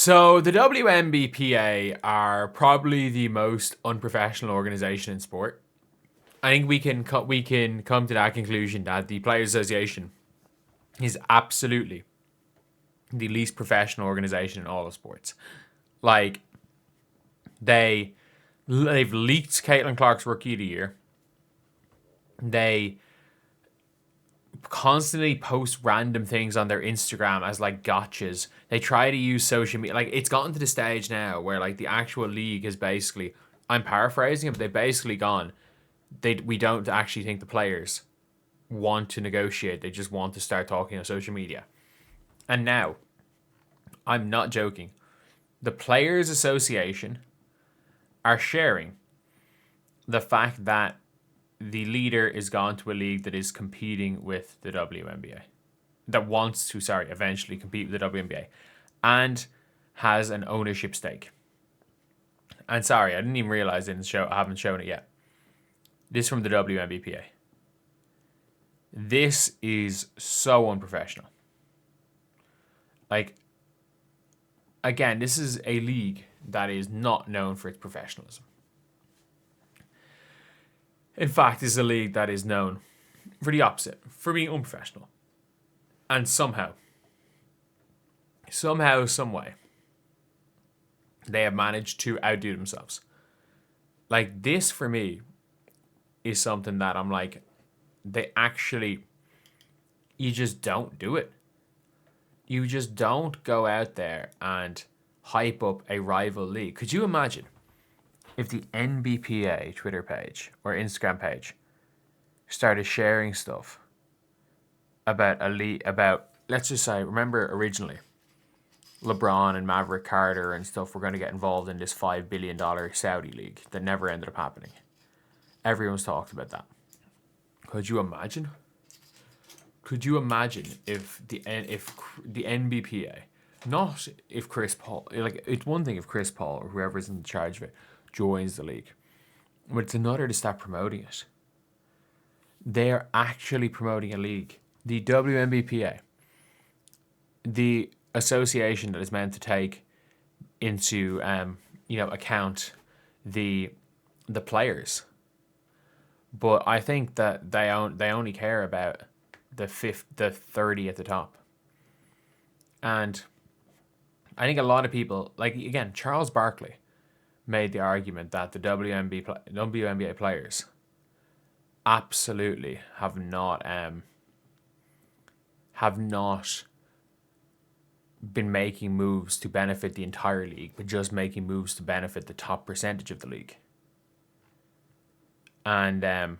So the WNBPA are probably the most unprofessional organization in sport. I think we can come to that conclusion that the Players Association is absolutely the least professional organization in all of sports. Like they've leaked Caitlin Clark's Rookie of the Year. They constantly post random things on their Instagram as like gotchas. They try to use social media. Like it's gotten to the stage now where like the actual league is basically, I'm paraphrasing it, but they've basically gone, we don't actually think the players want to negotiate. They just want to start talking on social media. And now, I'm not joking, the Players Association are sharing the fact that the leader is gone to a league that is competing with the WNBA, that wants to, eventually compete with the WNBA, and has an ownership stake. And I didn't even realize I haven't shown it yet. This is from the WNBPA. This is so unprofessional. Like, again, this is a league that is not known for its professionalism. In fact, this is a league that is known for the opposite, for being unprofessional. And somehow, some way, they have managed to outdo themselves. Like, this for me is something that I'm like, you just don't do it. You just don't go out there and hype up a rival league. Could you imagine if the NBPA Twitter page or Instagram page started sharing stuff about a league, let's just say, remember originally LeBron and Maverick Carter and stuff were going to get involved in this $5 billion Saudi league that never ended up happening. Everyone's talked about that. Could you imagine? Could you imagine if the NBPA, not if Chris Paul, like it's one thing if Chris Paul or whoever's in charge of it joins the league, but it's another to start promoting it. They are actually promoting a league. The WNBPA, the association that is meant to take into account the players, but I think that they only care about the 30 at the top. And I think a lot of people, like again, Charles Barkley made the argument that the WNBA players absolutely have not been making moves to benefit the entire league, but just making moves to benefit the top percentage of the league. And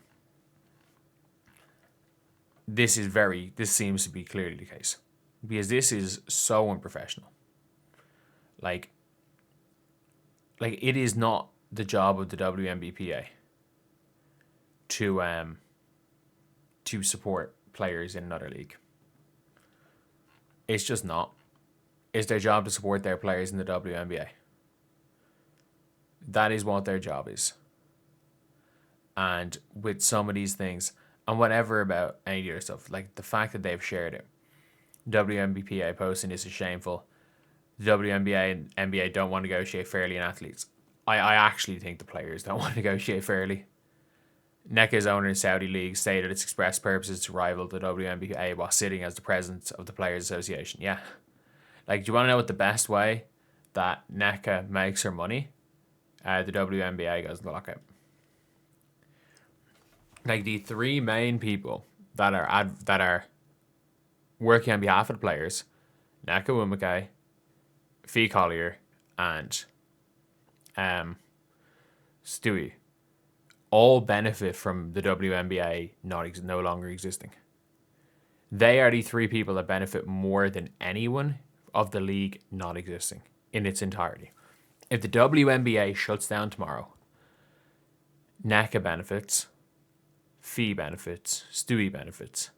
this seems to be clearly the case, because this is so unprofessional. Like it is not the job of the WNBPA to support players in another league. It's just not. It's their job to support their players in the WNBA. That is what their job is. And with some of these things, and whatever about any of the other stuff, like the fact that they've shared it, WNBPA posting this is shameful. The WNBA and NBA don't want to negotiate fairly in athletes. I actually think the players don't want to negotiate fairly. NECA's owner in Saudi League stated its express purpose is to rival the WNBA while sitting as the president of the Players Association. Yeah. Like, do you want to know what the best way that NECA makes her money? The WNBA goes in the lockout. Like, the three main people that are working on behalf of the players, NECA Wumake, Fee Collier, and Stewie, all benefit from the WNBA no longer existing. They are the three people that benefit more than anyone of the league not existing in its entirety. If the WNBA shuts down tomorrow, NECA benefits, Fee benefits, Stewie benefits.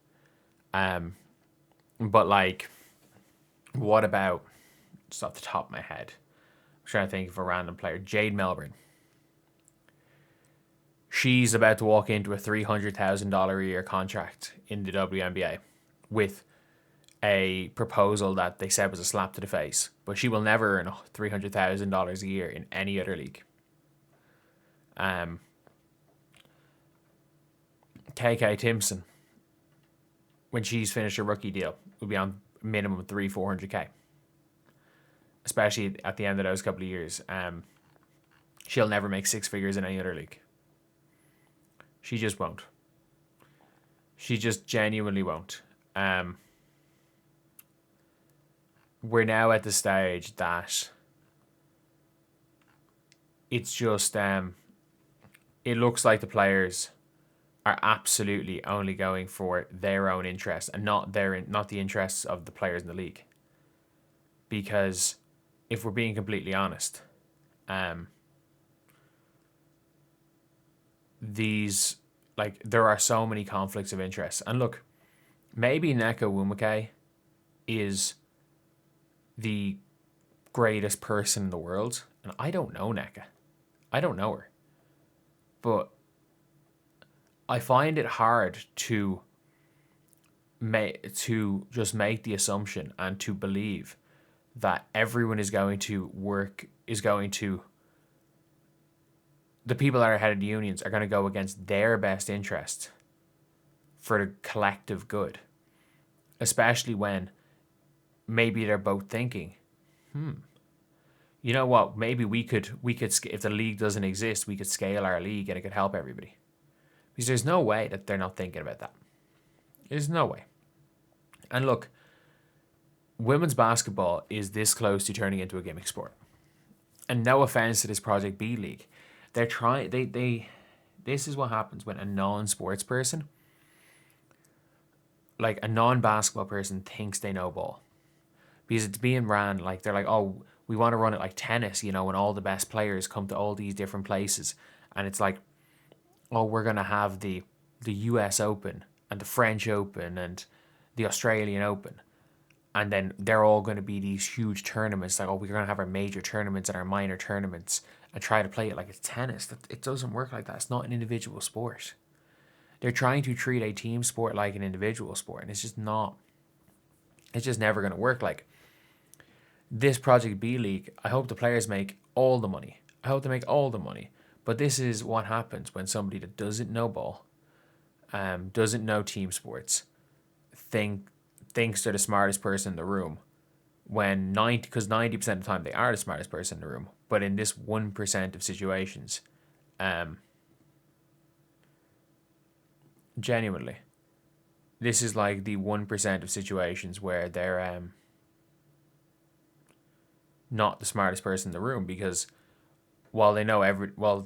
But like, what about, just off the top of my head, I'm trying to think of a random player, Jade Melbourne. She's about to walk into a $300,000 a year contract in the WNBA with a proposal that they said was a slap to the face, but she will never earn $300,000 a year in any other league. KK Timpson, when she's finished her rookie deal, will be on minimum 400K, especially at the end of those couple of years. She'll never make six figures in any other league. She just won't. She just genuinely won't. We're now at the stage that it's just it looks like the players are absolutely only going for their own interests and not the interests of the players in the league. Because if we're being completely honest, there are so many conflicts of interest. And look, maybe Nneka Nwumeke is the greatest person in the world, and I don't know Nneka. I don't know her. But I find it hard to just make the assumption and to believe that everyone the people that are head of the unions are going to go against their best interest for the collective good. Especially when maybe they're both thinking, you know what, maybe we could, if the league doesn't exist, we could scale our league and it could help everybody. Because there's no way that they're not thinking about that. There's no way. And look, women's basketball is this close to turning into a gimmick sport. And no offense to this Project B League. They're trying, this is what happens when a non-sports person, like a non-basketball person, thinks they know ball. Because it's being ran, like, they're like, oh, we want to run it like tennis, and all the best players come to all these different places. And it's like, oh, we're going to have the US Open and the French Open and the Australian Open. And then they're all going to be these huge tournaments. Like, oh, we're going to have our major tournaments and our minor tournaments and try to play it like it's tennis. It doesn't work like that. It's not an individual sport. They're trying to treat a team sport like an individual sport. And it's just not. It's just never going to work. Like, this Project B League, I hope the players make all the money. I hope they make all the money. But this is what happens when somebody that doesn't know ball, doesn't know team sports, thinks they're the smartest person in the room, when 90% of the time they are the smartest person in the room, but in this 1% of situations, genuinely, this is like the 1% of situations where they're not the smartest person in the room, because while they know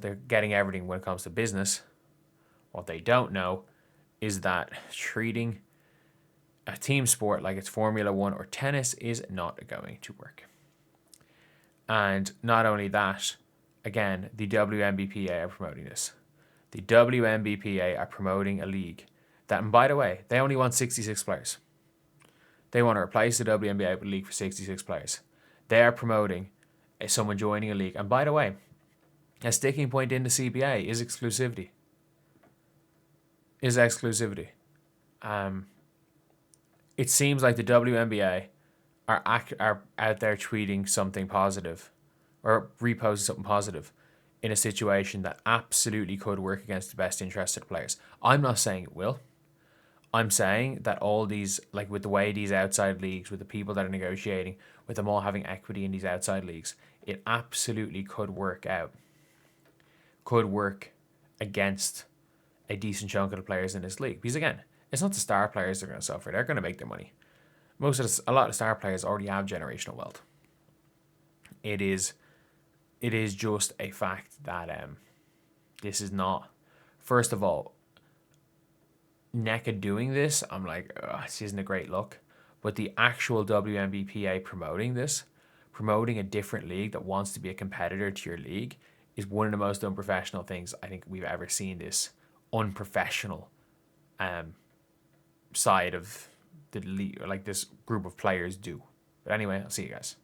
they're getting everything when it comes to business, what they don't know is that treating a team sport like it's Formula 1 or tennis is not going to work. And not only that, again, the WNBPA are promoting this. The WNBPA are promoting a league that, and by the way, they only want 66 players. They want to replace the WNBA league for 66 players. They are promoting someone joining a league. And by the way, a sticking point in the CBA is exclusivity. It seems like the WNBA are out there tweeting something positive or reposting something positive in a situation that absolutely could work against the best interests of the players. I'm not saying it will. I'm saying that all these, like with the way these outside leagues, with the people that are negotiating, with them all having equity in these outside leagues, it absolutely could work out. Could work against a decent chunk of the players in this league. Because again, it's not the star players that are going to suffer. They're going to make their money. A lot of star players already have generational wealth. It is just a fact that this is not. First of all, Nneka doing this, I'm like, this isn't a great look. But the actual WNBPA promoting this, promoting a different league that wants to be a competitor to your league, is one of the most unprofessional things I think we've ever seen. This unprofessional side of the league, like this group of players do. But anyway, I'll see you guys.